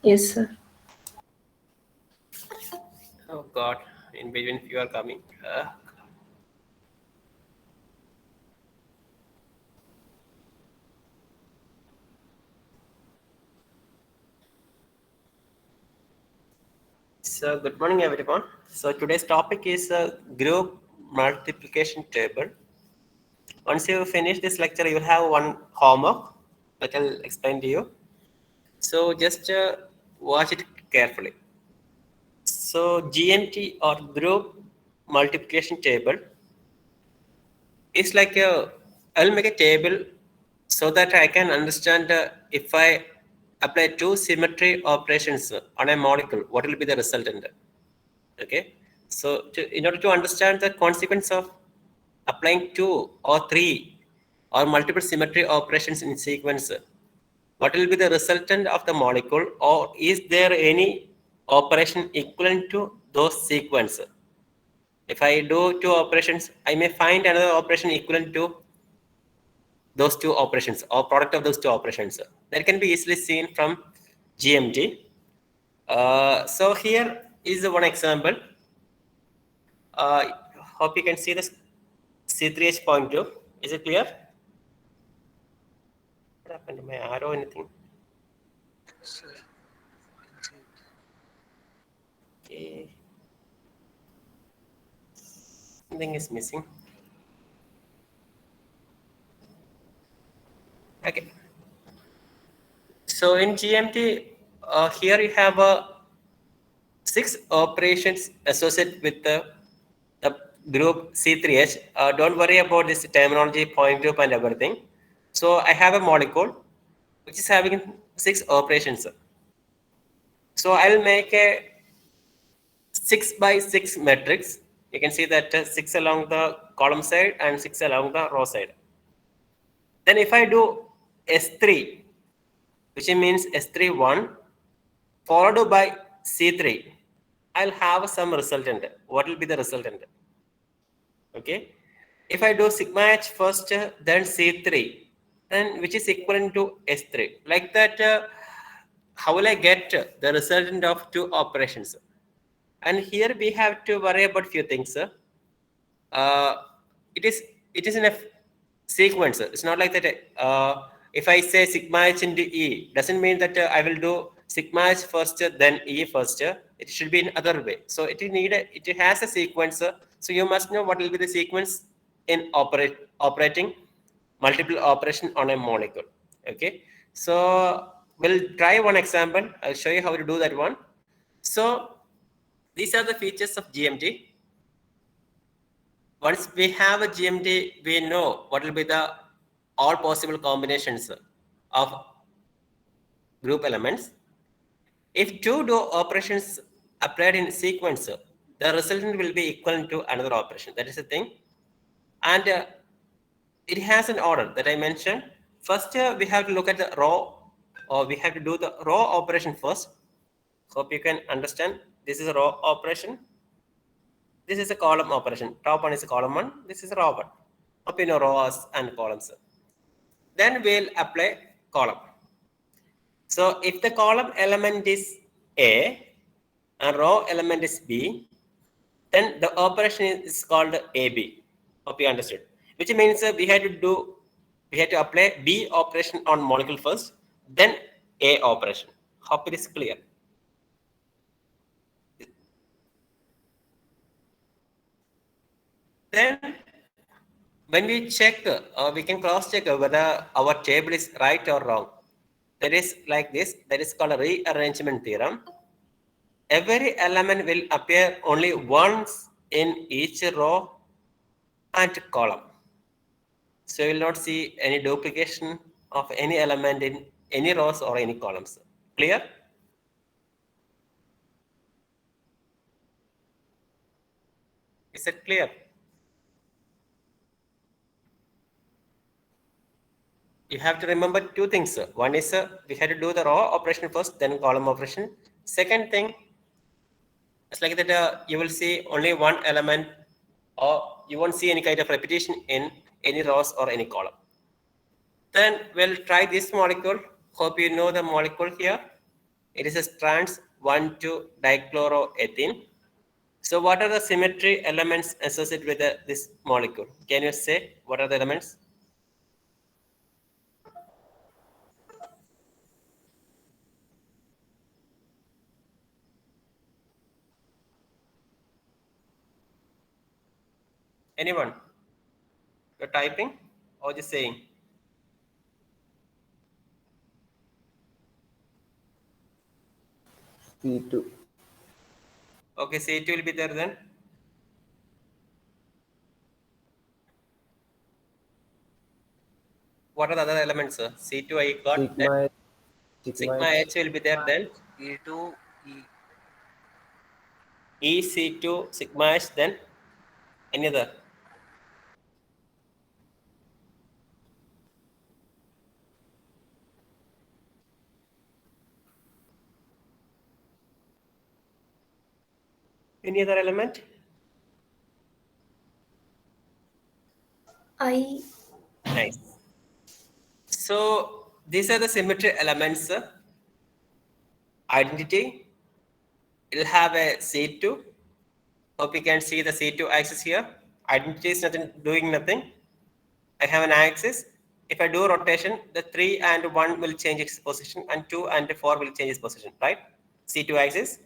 Yes, sir. Oh God, in between few are coming. So good morning everyone. So today's topic is group multiplication table. Once you finish this lecture, you will have one homework that I'll explain to you. So just watch it carefully. So GMT or group multiplication table is like I'll make a table so that I can understand if I apply two symmetry operations on a molecule, what will be the resultant? Okay. So in order to understand the consequence of applying two or three or multiple symmetry operations in sequence, what will be the resultant of the molecule, or is there any operation equivalent to those sequence? If I do two operations, I may find another operation equivalent to those two operations or product of those two operations. That can be easily seen from GMT. So here is one example. Hope you can see this C3H point 2. Is it clear? What happened to my arrow? Anything? Okay. Something is missing. Okay. So in GMT, here you have six operations associated with the group C3H. Don't worry about this terminology, point group and everything. So I have a molecule which is having six operations. So I'll make a 6 by 6 matrix. You can see that 6 along the column side and 6 along the row side. Then if I do S3, which means S3 1, followed by C3, I'll have some resultant. What will be the resultant? Okay. If I do sigma h first, then C3, then which is equivalent to S3. Like that, how will I get the resultant of two operations? And here we have to worry about few things. Uh, it is in a sequence. It's not like that. If I say sigma h into E, doesn't mean that I will do sigma h first, then E first. It should be in other way. So it has a sequence. So you must know what will be the sequence in operating multiple operation on a molecule. Okay. So we'll try one example. I'll show you how to do that one. So these are the features of GMT. Once we have a GMT, we know what will be the all possible combinations of group elements. If two do operations applied in sequence, the resultant will be equivalent to another operation. That is the thing. And it has an order that I mentioned. First, we have to look at the row, or we have to do the row operation first. Hope you can understand. This is a row operation. This is a column operation. Top one is a column one. This is a row one. Hope you know rows and columns. Then we'll apply column. So if the column element is A and row element is B, then the operation is called AB. Hope you understood. Which means we had to apply B operation on molecule first, then A operation. Hope it is clear. Then when we check, we can cross check whether our table is right or wrong. That is like this. That is called a rearrangement theorem. Every element will appear only once in each row and column. So you will not see any duplication of any element in any rows or any columns. Clear? Is it clear? You have to remember two things. One is we had to do the row operation first, then column operation. Second thing, it's like that you will see only one element, or you won't see any kind of repetition in any rows or any column. Then we'll try this molecule. Hope you know the molecule here. It is a trans 1,2-dichloroethene. So what are the symmetry elements associated with this molecule? Can you say what are the elements? Anyone? You're typing or just saying? C2. Okay, C2 will be there then. What are the other elements, sir? C2 I got. Sigma, Sigma H will be there then. E2, E. EC2, sigma H, then any other? Any other element? I. Nice. So these are the symmetry elements. Identity. It'll have a C2. Hope you can see the C2 axis here. Identity is doing nothing. I have an axis. If I do rotation, the 3 and 1 will change its position, and 2 and 4 will change its position, right? C2 axis.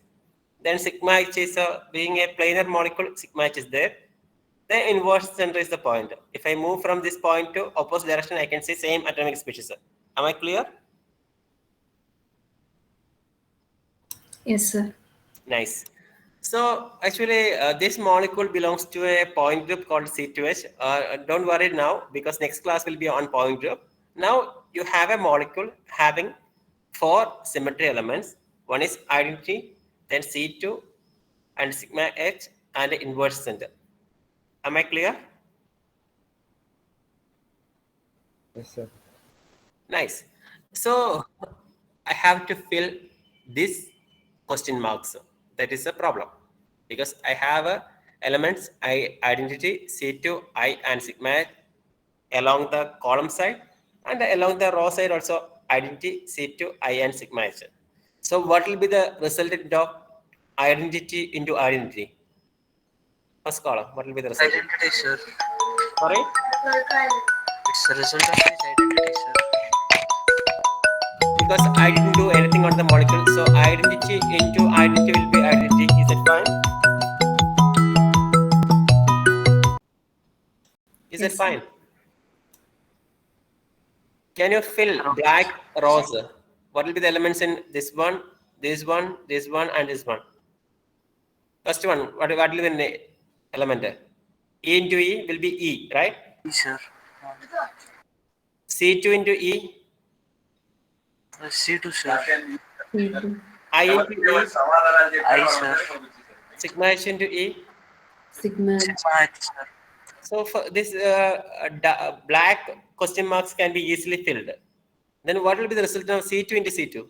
Then sigma H is being a planar molecule, sigma H is there. The inverse center is the point. If I move from this point to opposite direction, I can see same atomic species. Am I clear? Yes, sir. Nice. So actually, this molecule belongs to a point group called C2H. Don't worry now, because next class will be on point group. Now you have a molecule having 4 symmetry elements. One is identity, then C2, and sigma H, and inverse center. Am I clear? Yes, sir. Nice. So I have to fill this question marks. That is a problem, because I have elements I identity C2, I, and sigma along the column side, and along the row side also identity C2, I, and sigma H. So what will be the resultant of identity into identity? First column, what will be the result? Identity, sir. Sorry? It's the result of this identity, sir. Because I didn't do anything on the molecule, so identity into identity will be identity. Is it fine? Is it Yes, fine? Can you fill black rows? What will be the elements in this one, this one, this one, and this one? First one, what will be the element? E into E will be E, right? E, sir. C2 into E, C2, sir. C2. I into E, I, sir. sigma H into E. Sigma. Sigma H, sir. So for this black question marks can be easily filled. Then what will be the resultant of C2 into C2?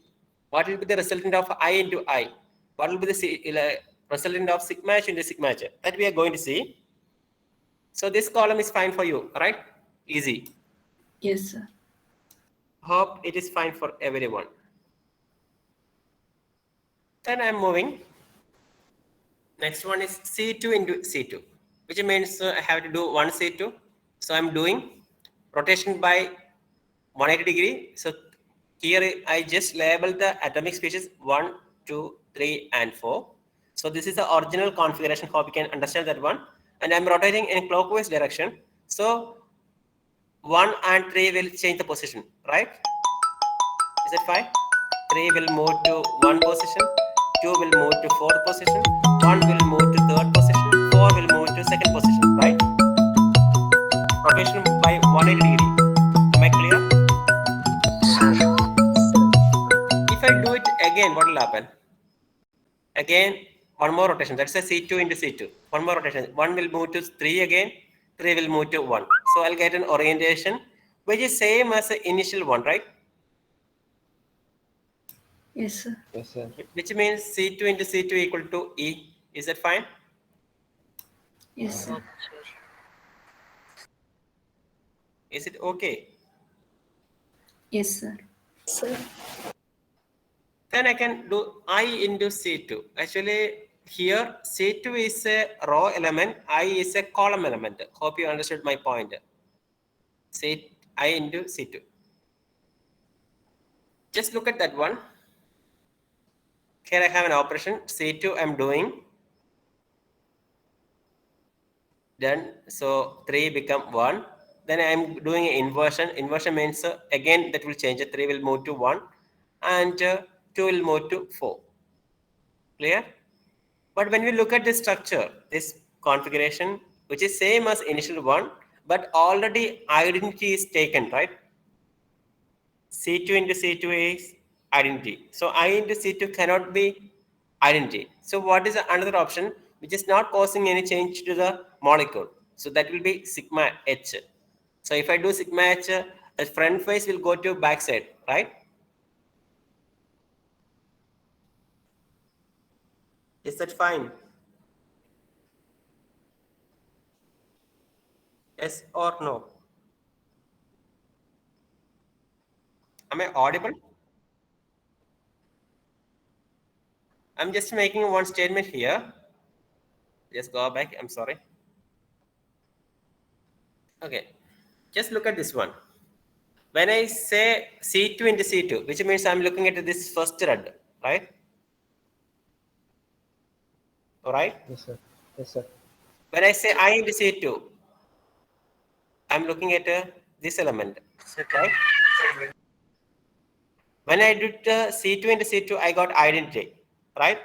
What will be the resultant of I into I? What will be the resultant of sigma H into sigma H? That we are going to see. So this column is fine for you, right? Easy. Yes, sir. Hope it is fine for everyone. Then I'm moving. Next one is C2 into C2, which means I have to do one C2. So I'm doing rotation by 180 degree. So here I just label the atomic species 1, 2, 3, and 4. So this is the original configuration. Hope you can understand that one. And I'm rotating in clockwise direction. So 1 and 3 will change the position, right? Is it fine? 3 will move to 1 position, 2 will move to 4th position, 1 will move to 3rd position, 4 will move to 2nd position, right? Rotation by 180 degree. Am I clear? If I do it again, what will happen? Again, one more rotation. That's a C2 into C2. One more rotation. 1 will move to 3 again, 3 will move to 1. So I'll get an orientation which is same as the initial one, right? Yes, sir. Yes, sir. Which means C2 into C2 equal to E. Is that fine? Yes, sir. Is it okay? Yes, sir. Sir. then I can do I into C2. Actually, here C2 is a row element, I is a column element. Hope you understood my point. C I into C2. Just look at that one. Here I have an operation C2 I'm doing. Done. So 3 become 1. Then I'm doing an inversion. Inversion means again that will change. 3 will move to 1 and 2 will move to 4. Clear? But when we look at this structure, this configuration, which is same as initial one, but already identity is taken, right? C2 into C2 is identity. So I into C2 cannot be identity. So what is another option which is not causing any change to the molecule? So that will be sigma H. So if I do sigma H, the front face will go to backside, right? Is that fine? Yes or no? Am I audible? I'm just making one statement here. Just go back. I'm sorry. Okay. Just look at this one. When I say C2 into C2, which means I'm looking at this first thread, right? All right. Yes, sir. Yes, sir. When I say I into C2, I'm looking at this element, Second. right? When I did C2 into C2, I got identity, right?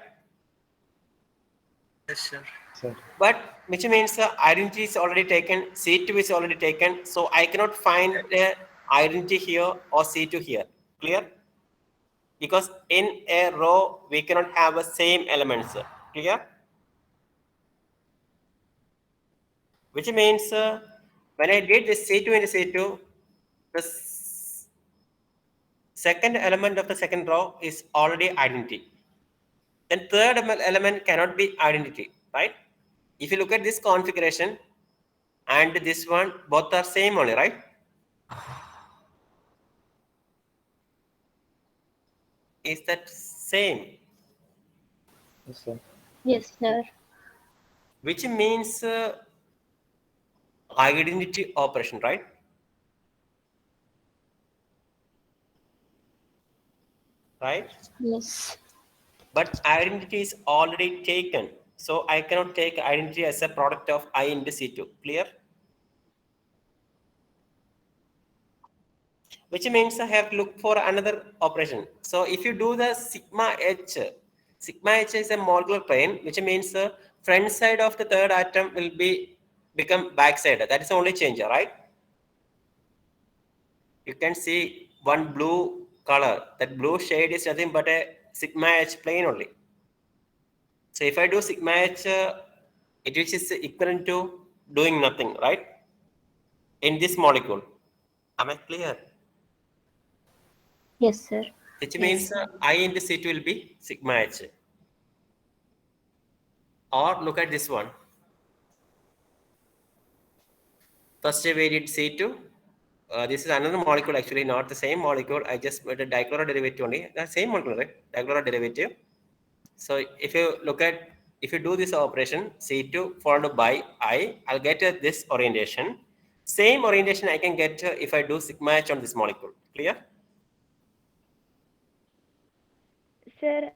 Yes, sir. Sir. But which means identity is already taken, C2 is already taken, so I cannot find identity here or C2 here. Clear? Because in a row we cannot have the same elements. Clear? Which means when I did this C2 into C2, the second element of the second row is already identity. Then third element cannot be identity, right? If you look at this configuration and this one, both are same only, right? Is that same? Yes, sir. Yes, sir. Which means identity operation, right? Right? Yes. But identity is already taken. So I cannot take identity as a product of I into C2. Clear? Which means I have to look for another operation. So if you do the sigma H is a molecular plane, which means the front side of the third atom will become back side. That is the only change, right? You can see one blue color. That blue shade is nothing but a sigma H plane only. So if I do sigma H, it is equivalent to doing nothing, right? In this molecule. Am I clear? Yes, sir. Which means I into C2 will be sigma H. Or look at this one. First we did C2. This is another molecule, actually not the same molecule. I just made a dichloro derivative only. The same molecule, right? Dichloro derivative. So if you look at, if you do this operation, C2 followed by I'll get this orientation. Same orientation I can get if I do sigma H on this molecule. Clear? Sir,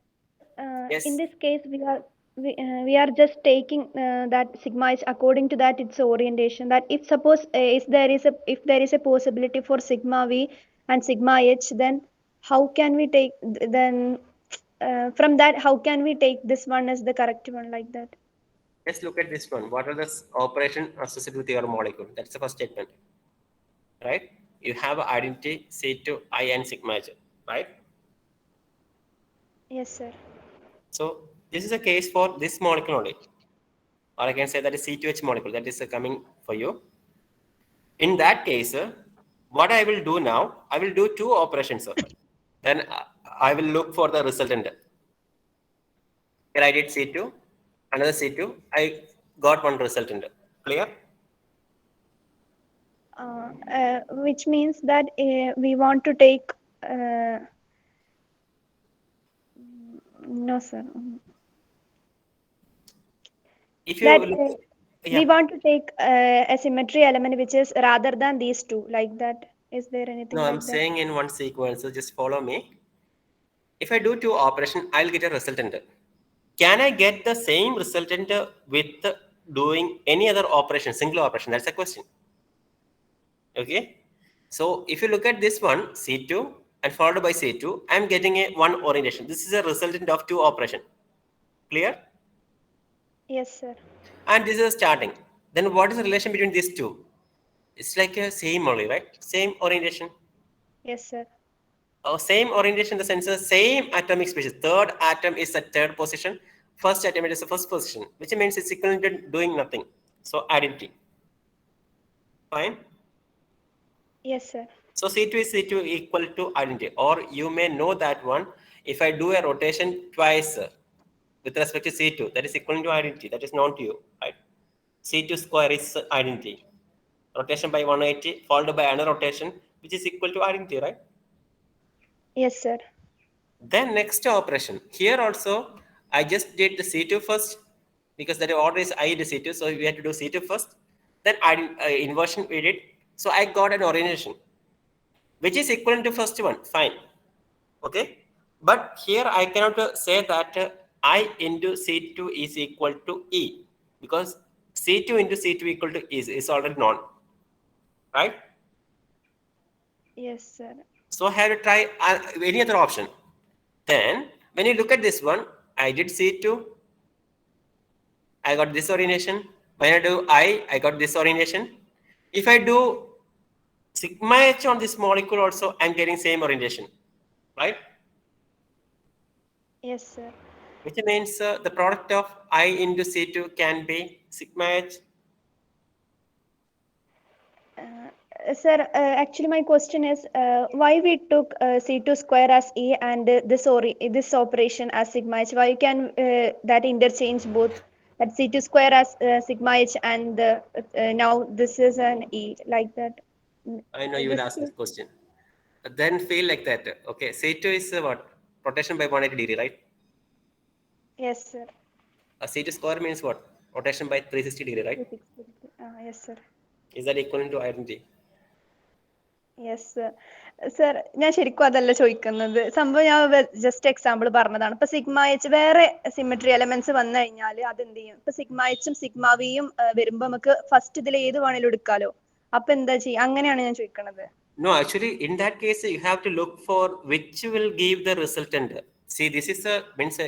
Yes. in this case, we are just taking that sigma is according to that its orientation. That if suppose if there is a possibility for sigma v and sigma h, then how can we take then from that how can we take this one as the correct one like that? Let's look at this one. What are the operation associated with your molecule? That's the first statement, right? You have identity C2 I and sigma H, right? Yes, sir. So this is a case for this molecule only, or I can say that is C2H molecule that is coming for you. In that case, what I will do now, I will do two operations. Then I will look for the resultant. Here I did C2, another C2. I got one resultant. Clear? Which means that we want to take No, sir. If you That look, we yeah. want to take a symmetry element which is rather than these two, like that. Is there anything No, like I'm that? saying in one sequence, so just follow me. If I do two operations, I'll get a resultant. Can I get the same resultant with doing any other operation, single operation? That's the question. Okay. So if you look at this one, C2 and followed by C2, I'm getting a one orientation. This is a resultant of two operation. Clear? Yes, sir. And this is starting. Then what is the relation between these two? It's like a same only, right? Same orientation. Yes, sir. Same orientation in the sense of same atomic species. Third atom is at third position. First atom is the first position, which means it's equivalent to doing nothing. So identity. Fine. Yes, sir. So C2 is C2 equal to identity. Or you may know that one. If I do a rotation twice with respect to C2, that is equivalent to identity. That is known to you, right? C2 square is identity. Rotation by 180 followed by another rotation, which is equal to identity, right? Yes, sir. Then next operation. Here also, I just did the C2 first because that order is I to C2. So we had to do C2 first. Then inversion we did. So I got an orientation, which is equivalent to first one. Fine. Okay. But here I cannot say that I into C2 is equal to E because C2 into C2 equal to E is already known. Right? Yes, sir. So I have to try any other option. Then when you look at this one, I did C2. I got this orientation. When I do I got this orientation. If I do sigma H on this molecule also, I'm getting same orientation, right? Yes, sir. Which means the product of I into C2 can be sigma H. Sir, actually my question is why we took C2 square as E and this operation as sigma H? Why can that interchange both that C2 square as sigma H and now this is an E like that? I know you will ask this question. Then feel like that. Okay, C2 is what? Rotation by 180 degree, right? Yes, sir. C2 square means what? Rotation by 360 degree, right? Yes, sir. Is that equivalent to identity? Yes sir ഞാൻ ശരിക്കും അതല്ല ചോദിക്കുന്നത് സംഭവം ഞാൻ just example പറഞ്ഞതാണ് ഇപ്പൊ sigma H വേറെ symmetry elements വന്നു കഴിഞ്ഞാൽ അത് എന്ത് ചെയ്യും ഇപ്പൊ സിഗ്മ എച്ചും സിഗ്മ വിയും വരുമ്പോ നമുക്ക് ഫസ്റ്റ് ഇതിൽ ഏത് വേണേലും എടുക്കാലോ അപ്പൊ എന്താ ചെയ്യും അങ്ങനെയാണ് ഞാൻ ചോദിക്കണത്. No, actually in that case you have to look for which will give the resultant. See, this is a means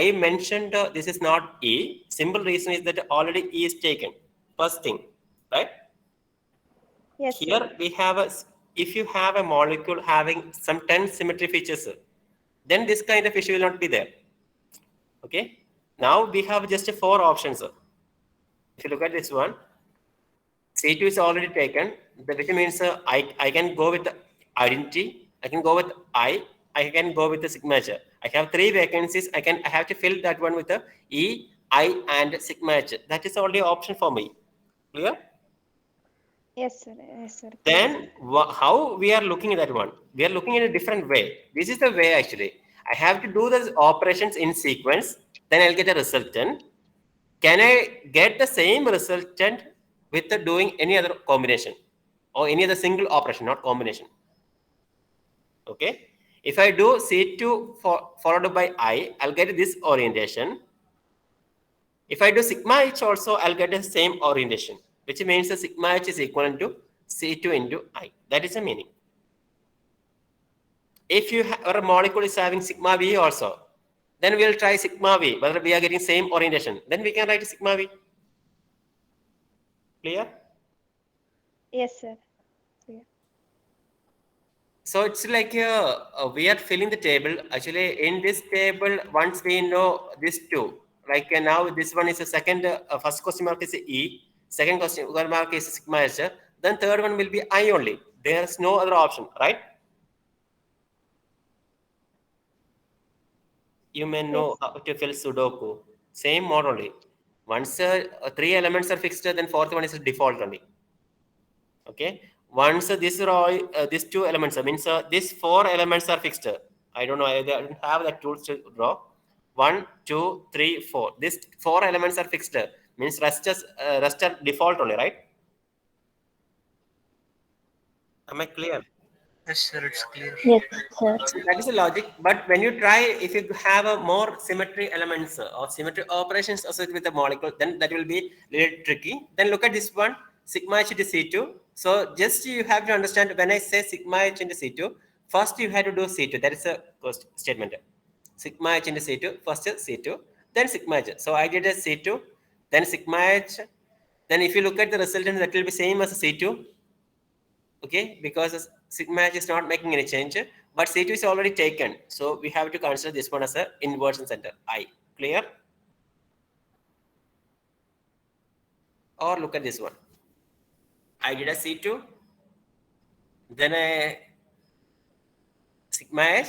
I mentioned this is not E. Simple reason is that already E is taken. First thing, right? Yes, here sir. we have a, if you have a molecule having some 10 symmetry features, then this kind of issue will not be there. Okay, now we have just 4 options. If you look at this one, C2 is already taken, which means I can go with the identity, I can go with I can go with the sigma H. I have 3 vacancies. I have to fill that one with the E, I and sigma H. That is only option for me. Clear? Yes, sir. Yes, sir. Then how we are looking at that one? We are looking in a different way. This is the way actually. I have to do the operations in sequence. Then I'll get a resultant. Can I get the same resultant with doing any other combination or any other single operation, not combination? Okay. If I do C2 followed by I, I'll get this orientation. If I do sigma H also, I'll get the same orientation, which means the sigma H is equivalent to C2 into I. That is the meaning. If you or a molecule is having sigma V also, then we'll try sigma V, whether we are getting same orientation. Then we can write sigma V. Clear? Yes, sir. Yeah. So it's like we are filling the table. Actually, in this table, once we know these two, like now this one is a second, first question mark is E, second question mark is sigma H, then third one will be I only. There's no other option, right? You may know how to fill Sudoku. Same model only. Once 3 elements are fixed, then fourth one is default only. Okay. Once these 2 elements, means these 4 elements are fixed. I don't know, I don't have that tools to draw. 1, 2, 3, 4. These 4 elements are fixed. Means rest are default only, right? Am I clear? Yes, sir, it's clear. Yes, sir. So that is the logic. But when you try, if you have a more symmetry elements or symmetry operations associated with the molecule, then that will be little tricky. Then look at this one, sigma h into C2. So just you have to understand when I say sigma h into C2, first you have to do C2. That is a first statement. Sigma h into C2, first C2, then sigma h. So I did a C2, then sigma h. Then if you look at the resultant, that will be same as a C2. Okay, because sigma h is not making any change, but C2 is already taken. So we have to consider this one as a inversion center, I. Clear? Or look at this one. I did a C2, then a sigma h.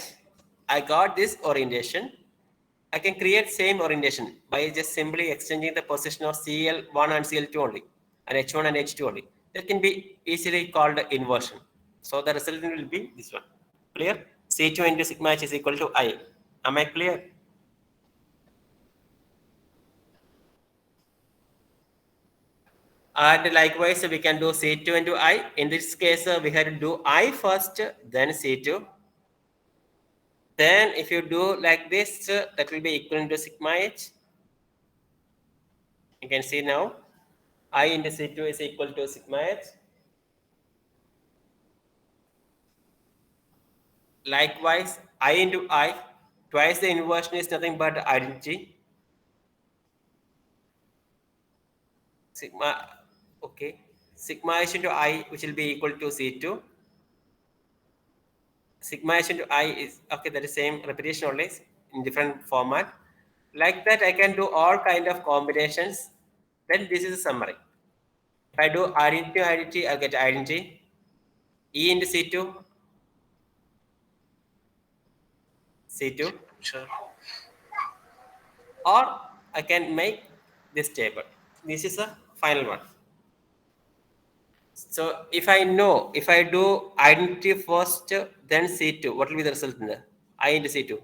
I got this orientation. I can create same orientation by just simply exchanging the position of Cl1 and Cl2 only, and H1 and H2 only. That can be easily called inversion. So the resultant will be this one. Clear? C2 into sigma h is equal to I. Am I clear? And likewise, we can do C2 into I. In this case, we have to do I first, then C2. Then if you do like this, that will be equal to sigma h. You can see now, I into C2 is equal to sigma h. Likewise, I into I, twice the inversion is nothing but identity. Sigma, okay. Sigma h into I, which will be equal to C2. Sigma h into I is, okay, that is same repetition only in different format. Like that, I can do all kind of combinations. Then this is a summary. If I do identity, I'll get identity. E into C2, C2. Sure. Or I can make this table. This is a final one. So if I know, if I do identity first, then C2, what will be the result in there? I into C2.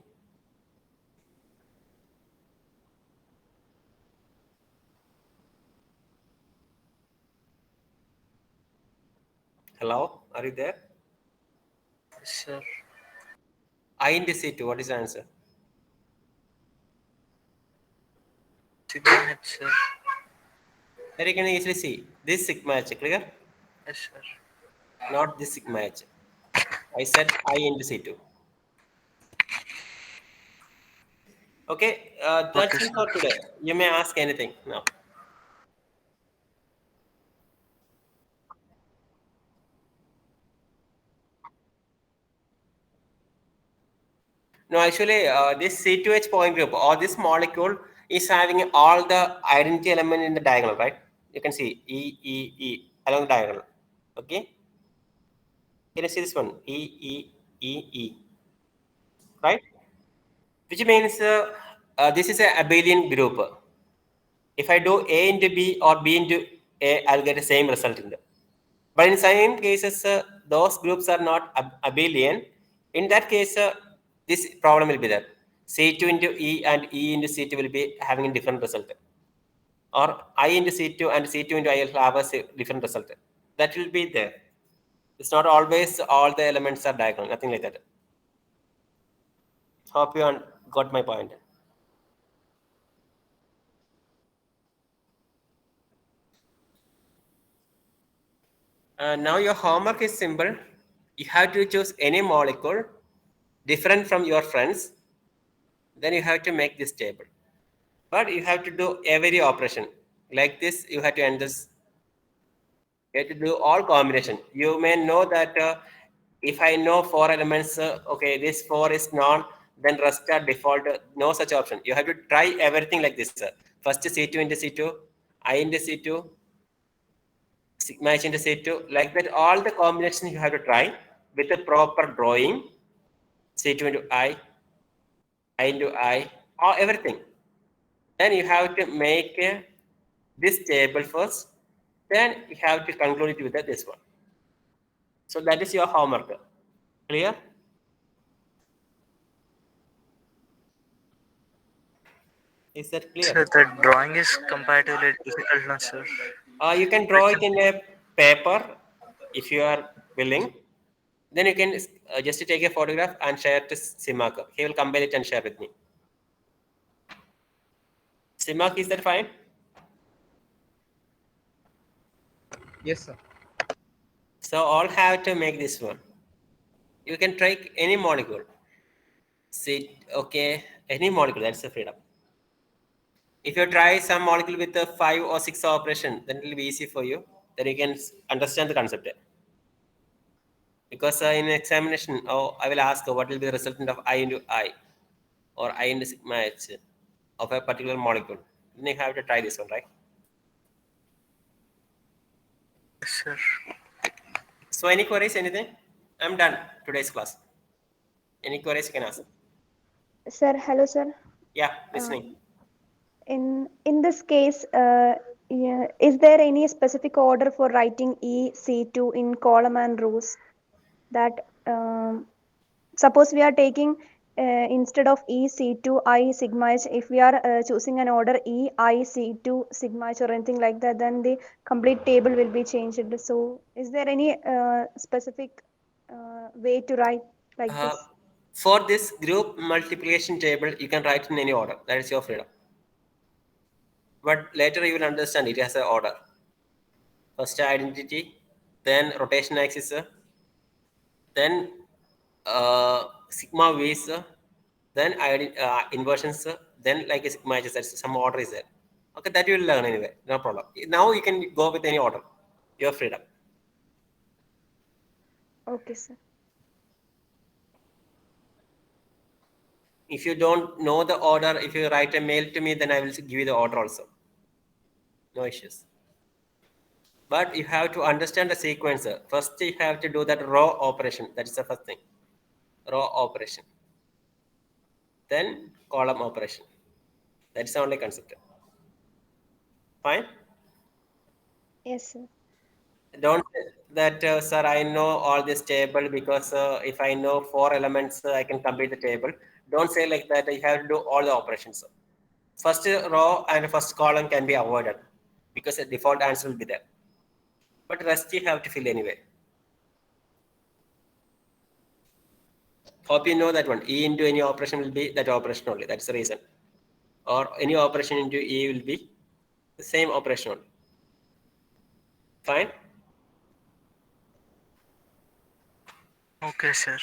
Hello, are you there? Yes, sir. I into C2, what is the answer? Sigma h, sir. There you can easily see this sigma h, clear? Yes, sir. Not this sigma h. I said I into C2. Okay, that's Okay, it for sir. today. You may ask anything now. No, actually, this C2H point group or this molecule is having all the identity element in the diagonal, right? You can see E, E, E along the diagonal. Okay? Can you see this one? E, E, E, E. Right? Which means this is a abelian group. If I do A into B or B into A, I'll get the same result in there. But in some cases, those groups are not abelian. In that case, this problem will be there. C2 into E and E into C2 will be having a different result. Or I into C2 and C2 into I will have a different result. That will be there. It's not always all the elements are diagonal, nothing like that. Hope you got my point. Now your homework is simple. You have to choose any molecule different from your friends. Then you have to make this table. But you have to do every operation. Like this, you have to end this. You have to do all combination. You may know that if I know 4 elements, okay, this 4 is non, then rest are default. No such option. You have to try everything like this. First C2 into C2, I into C2, sigma h into C2. Like that, all the combinations you have to try with a proper drawing. C2 into I into I, or everything. Then you have to make this table first. Then you have to conclude it with this one. So that is your homework. Clear? Is that clear? Sir, the drawing is comparatively difficult, no, sir. You can draw it in a paper if you are willing. Then you can just take a photograph and share it to Simak. He will compile it and share with me. Simak, is that fine? Yes, sir. So all have to make this one. You can try any molecule. See, okay, any molecule, that's the freedom. If you try some molecule with a 5 or 6 operation, then it will be easy for you. Then you can understand the concept. Because in examination, I will ask what will be the resultant of I into I or I into sigma H of a particular molecule. Then you have to try this one, right? Yes, sir. So any queries, anything? I'm done today's class. Any queries you can ask? Sir, hello, sir. Yeah, listening. In this case, yeah, is there any specific order for writing E C2 in column and rows? That suppose we are taking instead of E C2 I sigma H, if we are choosing an order E I C2 sigma H or anything like that, then the complete table will be changed. So, is there any specific way to write like this? For this group multiplication table, you can write in any order. That is your freedom. But later you will understand it has an order. First identity, then rotation axis, then sigma v's, then inversions, then like a sigma h, that's some order is there. Okay, that you will learn anyway, no problem. Now you can go with any order, your freedom. Okay, sir. If you don't know the order, if you write a mail to me, then I will give you the order also. No issues. But you have to understand the sequencer. First, you have to do that row operation. That is the first thing. Row operation. Then column operation. That's the only concept. Fine? Yes, sir. Don't say that, sir, I know all this table because if I know 4 elements, I can complete the table. Don't say like that. You have to do all the operations. First row and first column can be avoided because the default answer will be there. But rest you have to fill anyway. Hope you know that one. E into any operation will be that operation only. That's the reason. Or any operation into E will be the same operation only. Fine? Okay, sir.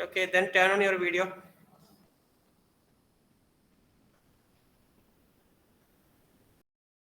Okay, then turn on your video.